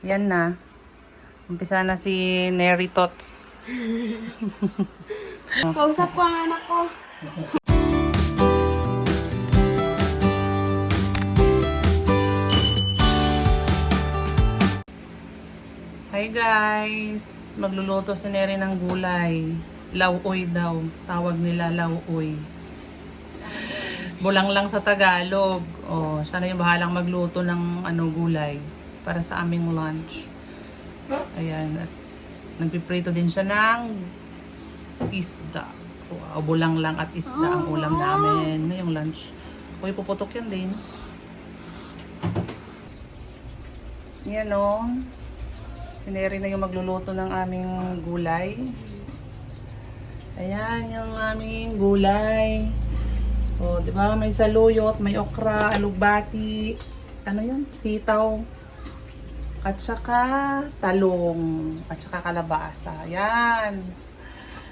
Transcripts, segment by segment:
Yan na. Umpisa na si Neri Tots. Kausap ko ang anak ko. Hi guys! Magluluto si Neri ng gulay. Lauoy daw. Tawag nila lauoy. Bulang lang sa Tagalog. Oh, siya na yung bahalang magluto ng gulay para sa aming lunch. Ayan. At nagpiprito din siya ng isda. Wow, bulang lang at isda ang ulam namin ngayong lunch. Uy, puputok yan din. Yan o. Sineri na yung magluluto ng aming gulay. Ayan yung aming gulay. O, di ba? May saluyot, may okra, alugbati, ano yun? Sitaw. At saka talong. At saka kalabasa. Ayan.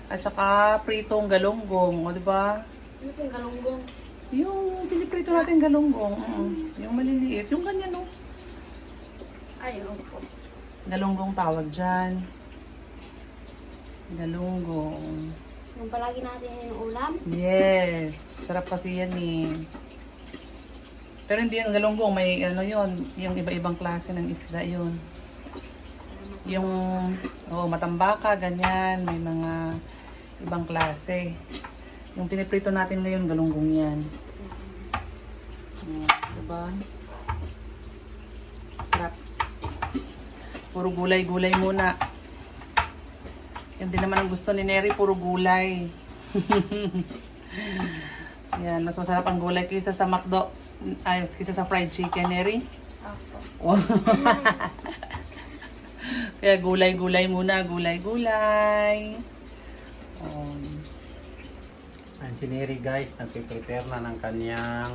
At saka pritong galunggong. O, di ba? Ano yung galunggong? Yung piniprito natin galunggong. Yung maliliit. Yung ganyan, o. Ayun po. Galunggong tawag dyan. Galunggong. Yung palagi natin yung ulam. Yes. Sarap kasi yan eh. Pero hindi yung galunggong. May ano yun. Yung iba-ibang klase ng isda yun. Yung matambaka, ganyan. May mga ibang klase. Yung piniprito natin ngayon, galunggong yan. Diba? Sarap. Puro gulay-gulay muna. Yan din naman ang gusto ni Neri, puro gulay. Yan, mas masarap ang gulay kaysa sa McDo. Ay, kaysa sa fried chicken, Neri. Opo. Kaya gulay-gulay muna, gulay-gulay. Ang si Neri guys, nagpiprepare na ng kanyang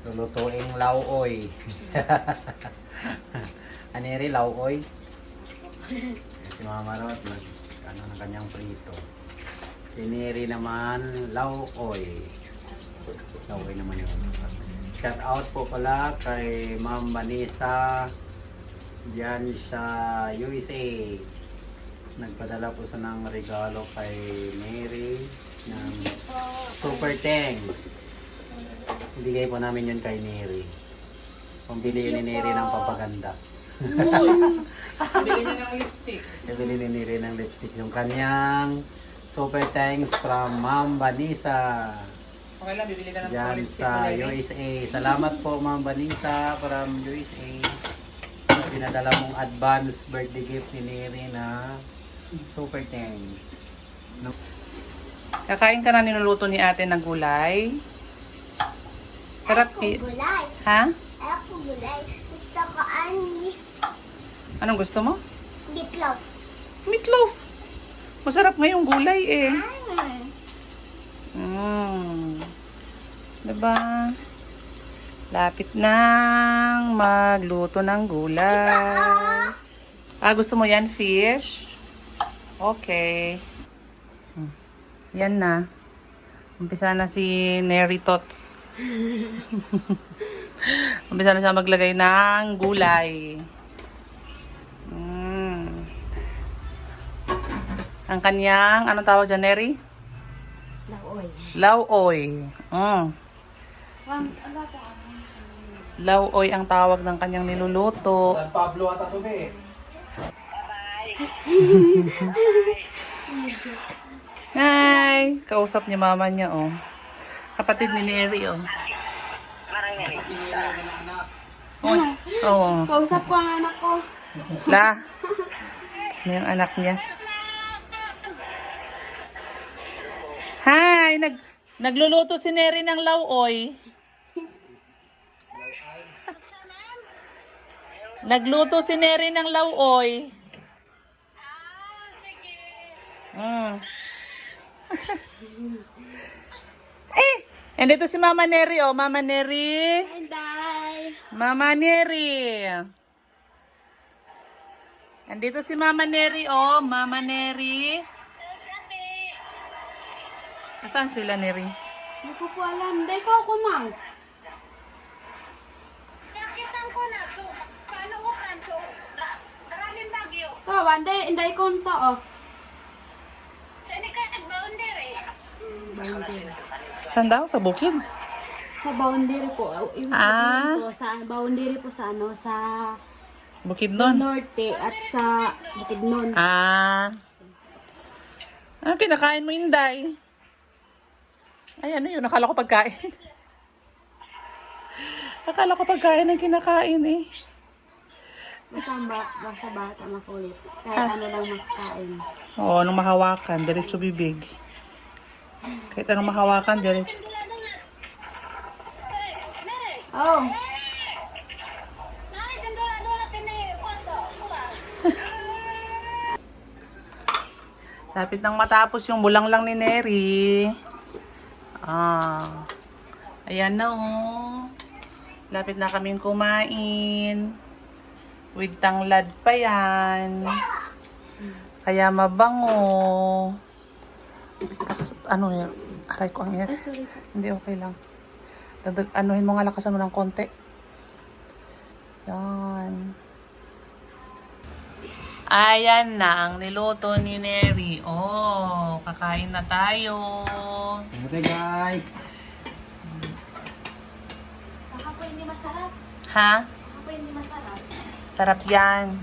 lulutuing lauoy. Aneri, lauoy. Si Mama Rod, ng kanyang prito. Si Neri naman, lauoy. Lauoy naman yun. Shout out po pala kay Ma'am Vanessa diyan sa USA. Nagpadala po sa ng regalo kay Neri ng super thanks. Ibigay po namin yun kay Neri. Pambili ni Neri ng papaganda. Bili niya ng lipstick. Ibili ni Neri ng lipstick. Yung kanyang super thanks from Ma'am Vanessa. Okay lang, bibili ka ng Diyan lipstick sa mo, Neri. USA. Salamat po Ma'am Vanessa from USA. Sa pinadala mong advance birthday gift ni Neri na super thanks. No? Kakain ka na niluluto ni ate ng gulay. Sarap ki... Gulay. Ha? Ako gulay. Gusto ko ani. Anong gusto mo? Bitlog. Meatloaf. Masarap ngayong gulay eh. Mm. Diba? Lapit nang magluto ng gulay. Gusto mo yan, fish? Okay. Yan na. Umpisa na si Neri Tots. Umpisa na siya maglagay ng gulay. Ang kanyang, anong tawag dyan, Neri? Laoy. Lauoy. Ala po ako. Lauoy ang tawag ng kanyang niluluto. San Pablo at Atobe. Hi! Kausap niya mama niya, oh. Kapatid ni Neri, oh. Oh. Kausap ko ang anak ko. La. Sino yung anak niya? Hi! Nagluluto si Neri ng lauoy. Nagluto si Neri ng lauoy. Andito si Mama Neri, oh. Mama Neri. Day. Mama Neri. Andito si Mama Neri, oh. Mama Neri. Saan sila, Neri? Hindi ko po alam. Day ko kumang. Nakita ko na. So, paano ko kanso? Kawan, hindi konta oh. Saan daw? Sa bukid? Sa boundary po. Ibig sabihin po, sa boundary po sa ano, sa Bukid nun? norte at sa Bukidnon. Kinakain mo, Inday. Ay, ano yun? Nakala ko pagkain. Akala ko pagkain ang kinakain eh. Basta bata makulit. Kahit ano lang makakain. Oo, anong mahawakan, diretso bibig. Kahit anong mahawakan, diretso. Oh, Lapit nang matapos yung bulang lang ni Neri. Ayan na oh. Lapit na kaming kumain. With tanglad pa yan. Kaya mabango. Ano yun? Aray ko ang yes. sorry po. Hindi, okay lang. Anuhin mo nga, lakasan mo ng konti. Yan. Ayan na ang niluto ni Neri. Oh, kakain na tayo. Okay guys. Baka po hindi masarap. Ha? Baka po hindi masarap. Sarap yan.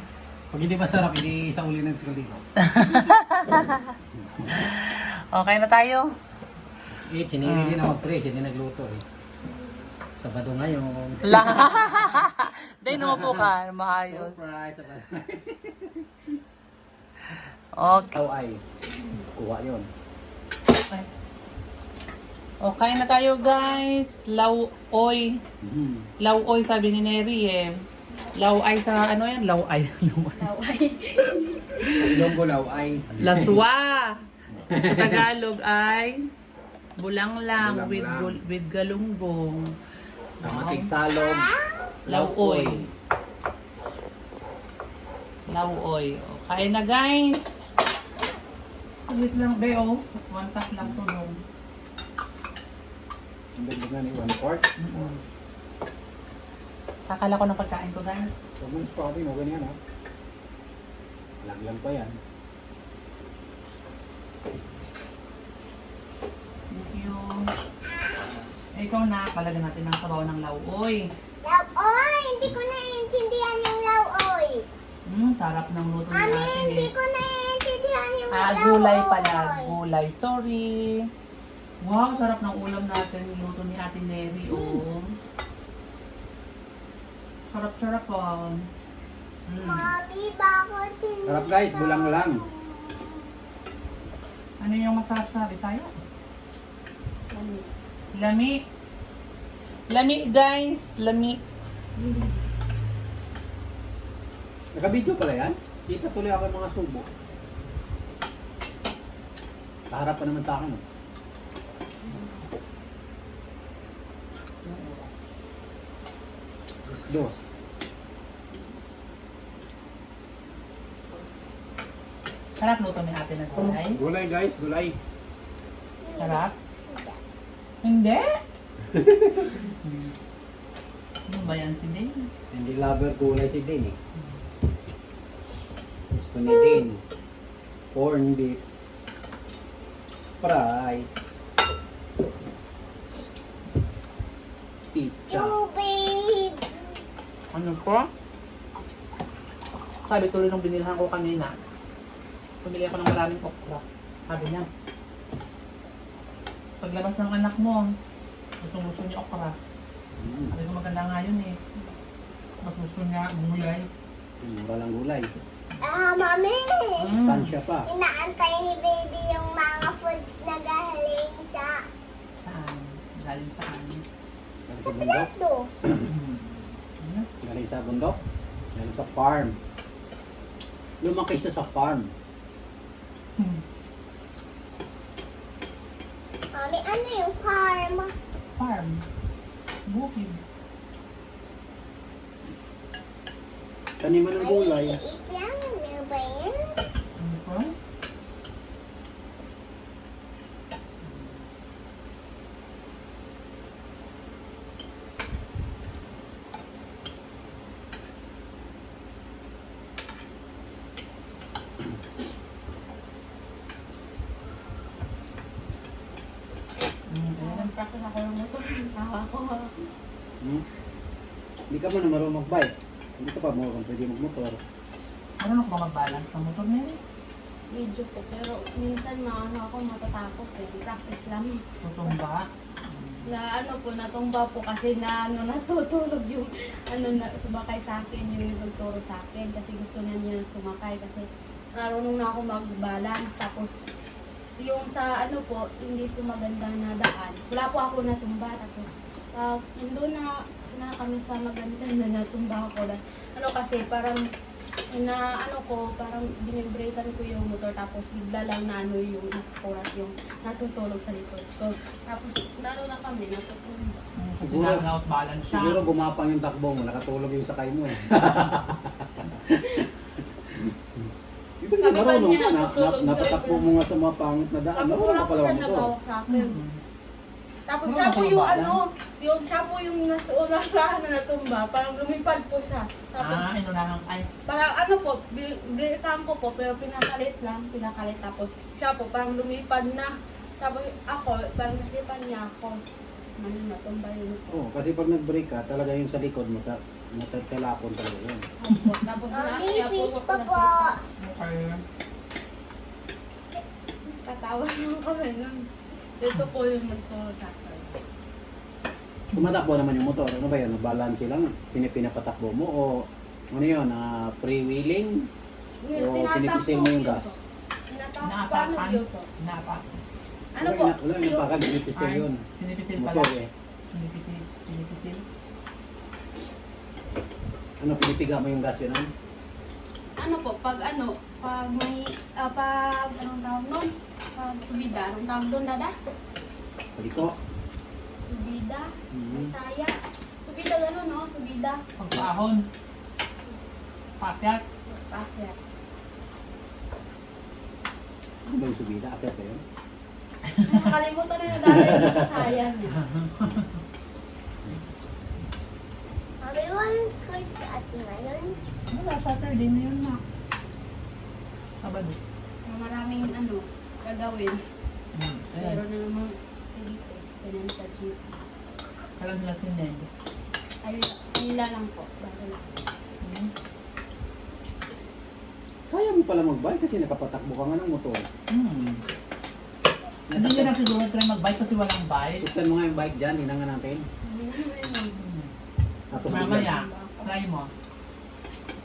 Pag hindi masarap, hindi sa uli ng sikaldito. Okay na tayo? Siniri din na mag-pray, hindi nagluto eh. Sabado ngayon. Day, numupo ka. Maayos. Surprise! Sabado. Okay. Ikaw ay kuha yun. Okay na tayo, guys. Lauoy. Lauoy, sabi ni Neri eh. Lauay sa ano yan? Lauay. Ilonggo law ay Laswa. Sa Tagalog ay bulanglang with Bulanglang. with galunggong. Kamatig salog. Lauoy. Lauoy. Okay na, guys. Ulit lang, be, oh. One tap lang tulong. Ang ganda nga ni 1/4. Kakala ko ng pagkain ko, guys. Huwag mo na spotting, huwag ganyan ha. Laglag pa yan. Thank you. Ikaw na, palagyan natin ng sabaw ng lauoy. Laoy! Hindi ko naiintindihan yung laoy. Sarap ng luto ni Mami, ate. hindi ko naiintindihan yung laoy. Gulay pala. Gulay. Sorry. Wow, sarap ng ulam natin. Luto ni Ate Neri, oh. Sarap-sarap, oh. Mami, bakit hindi? Sarap guys, bulang lang. Ano yung masarap sa Bisaya? Lami. Lami, guys. Lami. Naka-video pala yan? Kita tuloy ako ng mga subo. Kaharap pa naman sa akin. Oh. Dos. Sarap luto ni Ate na gulay. Gulay guys, gulay. Sarap. Hindi. Ano ba yan si Din? Hindi lover gulay si Din eh. Gusto ni Din. Corn beef. Fries. Pizza. Tubig. Ano ko? Sabi tuloy nung binilhan ko kanina. Pumili ako ng maraming okra. Sabi niya, paglabas ng anak mo, gusto niya okra. Sabi ko maganda nga yun eh. Mas gusto niya gulay. Mura lang gulay. Mami. Stansya pa. Inaantay ni baby yung mga foods na galing sa Saan? Galing saan? Galing sa bundok. plato. Galing sa bundok. Galing sa farm. Lumaki siya sa farm. Mami, ano yung farm? Farm. Bukid. Taniman ng gulay. Maliit lang. Ano ba yan? Ano ko? ako. Hmm? Hindi ka man na marunong mag-bike. Hindi ka pa mo kung pwede magmotor. Ano na kung mag-balance sa motor na yun? Medyo po, pero minsan ako matatakot eh. Practice lang. Tutumba. Na po, natumba po kasi natutulog yung sumakay sa akin, yung nagturo sa akin kasi gusto niya sumakay kasi marunong na ako mag-balance tapos yung sa po, hindi po magandang na daan. Wala po ako natumba tapos pag nandun na kami sa maganda na natumba ako na kasi parang parang binibreakan ko yung motor tapos bigla lang na yung nakakurat yung natutulog sa likod ko. Tapos lalo na kami natutulog. Kasi na-out balance siya. Siguro gumapang yung takbo mo, nakatulog yung sakay mo eh. Ibig Sabi pa marunong niya, ka, natutulog natatakbo mo nga sa mga pangit na daan. Tapos Marunong wala ka po pala siya motor. nagawak sa akin. Tapos Ano siya ang po yung balance? siya po yung nasa natumba, parang lumipad po siya. Tapos Inunahan ay. parang po, binitaan ko po, pero pinakalit tapos siya po parang lumipad na. Tapos ako, parang nasipan niya ako. Natumba yun po. Oo, kasi pag nag-brake ka, talaga yung sa likod, matatalakon talaga yun. Opo. Tapos Mami, kaya fish ako pa po. Okay. Katawa naman kami nun. Ito po yung nagturo sa akin. Tumatakbo naman yung motor. Ano ba yun? Balance lang? Pinapatakbo mo o ano yun? Freewheeling? O pinipisil mo yung gas? Paano Naapakan. yun po? Naapakan. Ano po? Wala yung napakan, pinipisil yun. Sinipisil pala. Motor eh. Sinipisil. Ano, pinipiga mo yung gas yun? Ano po, pag may, pag anong tawag nun? Pag subida, anong tawag doon, dada? Paliko? Subida, Mhm. may saya. Subida gano'n, no? Subida. Pagpahon. Pakyat. Pakyat. Ano ba yung subida? Akyat ba yun? Nakalimutan na yung dada yung sayang. Mami, walang school sa atin ngayon. Wala, Saturday na yun na. Sabado. Maraming gagawin. Pero Ayan. na naman, dito, sinam sa GC. Kailan nila sinend? Nila lang po, bago lang. Kaya mo pala mag-bike kasi nakapatakbo ka nga ng motor. Hindi nyo na siguro try mag-bike kasi walang bike. Suktan mo nga yung bike dyan, hinanga natin. Tapos Mamaya, try mo.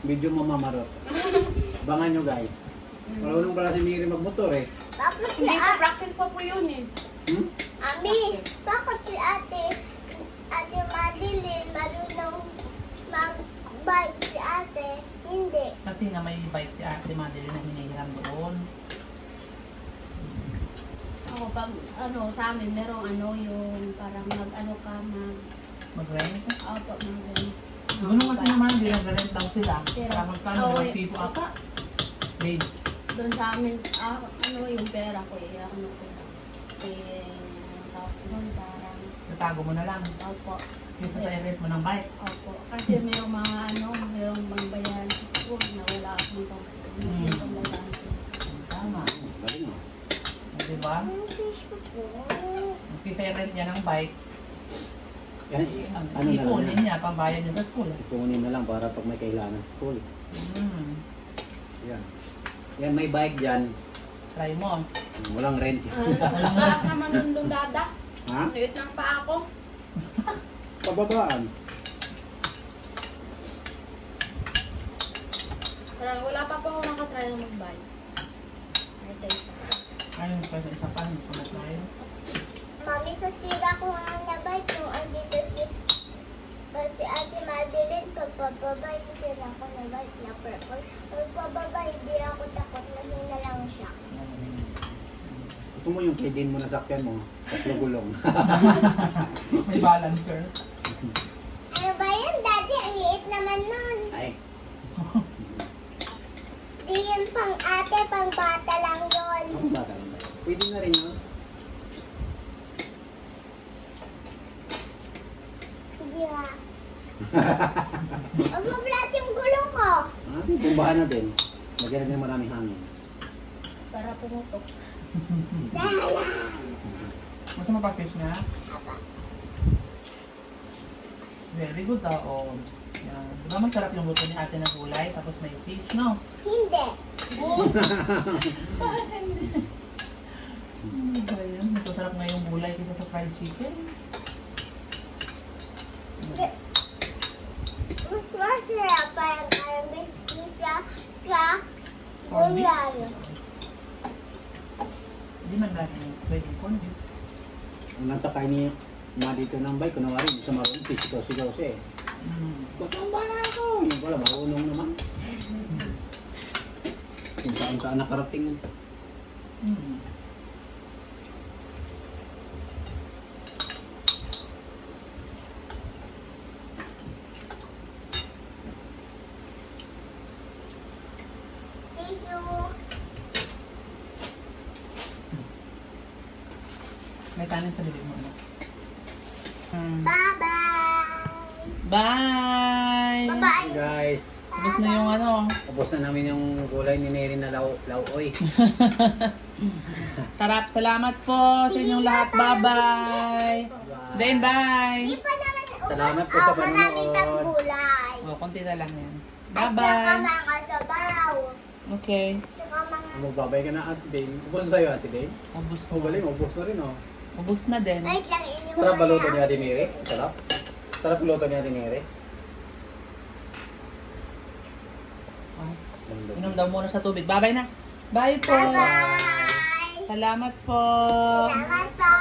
medyo mamamarot. Abangan nyo guys. Marunong pala si Miri magmotor eh. Bakit si Hindi po, ate? practice pa po yun eh. Hmm? Mami, bakit si ate Madeline marunong mag-bike si ate? Hindi. Kasi nga may bike si Ate Madeline na hinihiram doon. Ako, pag sa amin, merong yung parang Mag-rent. mag-rent. Doon kasi naman, hindi nag-rent lang sila. Pero, Para magkano, oo, may piso ata. Babe, Doon sa amin, yung pera ko eh, tawag doon, parang, natago mo na lang. opo, Kaysa sa rent mo ng bike. opo. Kasi merong merong magbayaran sa school na wala akong pambayaan. Tama. Galing mo. Diba? Ang fish ko po. Kaysa rent niya ng bike, Yan, ano na lang ipunin yan. niya, pambayad niya sa school. Ipunin na lang para pag may kailangan sa school. Yan. Yan, may bike dyan. Try mo. Walang rent. Wala sa manundong dada. Ha? Liit lang pa ako. Pababaan. Parang wala pa po ako nakatry na mag-bike. Ay, tayo Ayun, kasi isa pa, hindi ko na try. Mami, sa sira ko nga na bike nung andito si Ate Madeline, pagpababa yung sira ko na bike na purple. Pagpababa, hindi ako takot na hina lang siya. Gusto mo yung kidin mo na sakyan mo. Tatlo gulong. May balancer. Ano ba yan, Daddy? Ang liit naman nun. Ay. Di yun pang ate, pang bata lang yun. Ako ba talaga? Pwede na rin yun. Hindi ha. Mablat yung gulong ko. Bumbahan natin. Lagyan natin ng maraming hangin. para pumutok. Dala. Gusto mo pa fish na? Apa. Very good oh. Yan. Diba masarap yung luto ni ate na gulay, tapos may fish, no? Hindi. Oh! Ano ba yan? Masarap nga yung gulay kaysa sa fried chicken. Mas masarap pa yung karambit sa Corned beef? gulay. Hindi man natin pwede corned beef. Ang nasa kain niya, dito ng bike, kunwari, sa marunong, sigaw siya eh. Ba't na ako? Yung pala, marunong naman. Kung saan nakarating yun. Mm. Tissue. May kanin sa bibig mo. No? Bye-bye. Bye! Bye-bye. Guys, Tapos na yung ano. ubos na namin yung gulay ni Neri na lauoy. Sarap. Salamat po sa inyong lahat. Bye-bye! Then bye! Di pa naman Salamat po sa maraming panonood. gulay. O, konti na lang yan. At saka Bye-bye! mga sabaw. Okay. Tsaka mga... Magbabay ka na Ate Dane. Ubos na sa'yo Ate Dane. Ubus Oh, galing, ubos na rin oh. Ubus na din. Wait lang, inyong Sarap ba luto ni Ate Neri? Sarap? Sarap luto ni Ate Neri? Oh, inom daw muna sa tubig. Bye-bye na. Bye po! Bye-bye. Salamat po! Salamat po.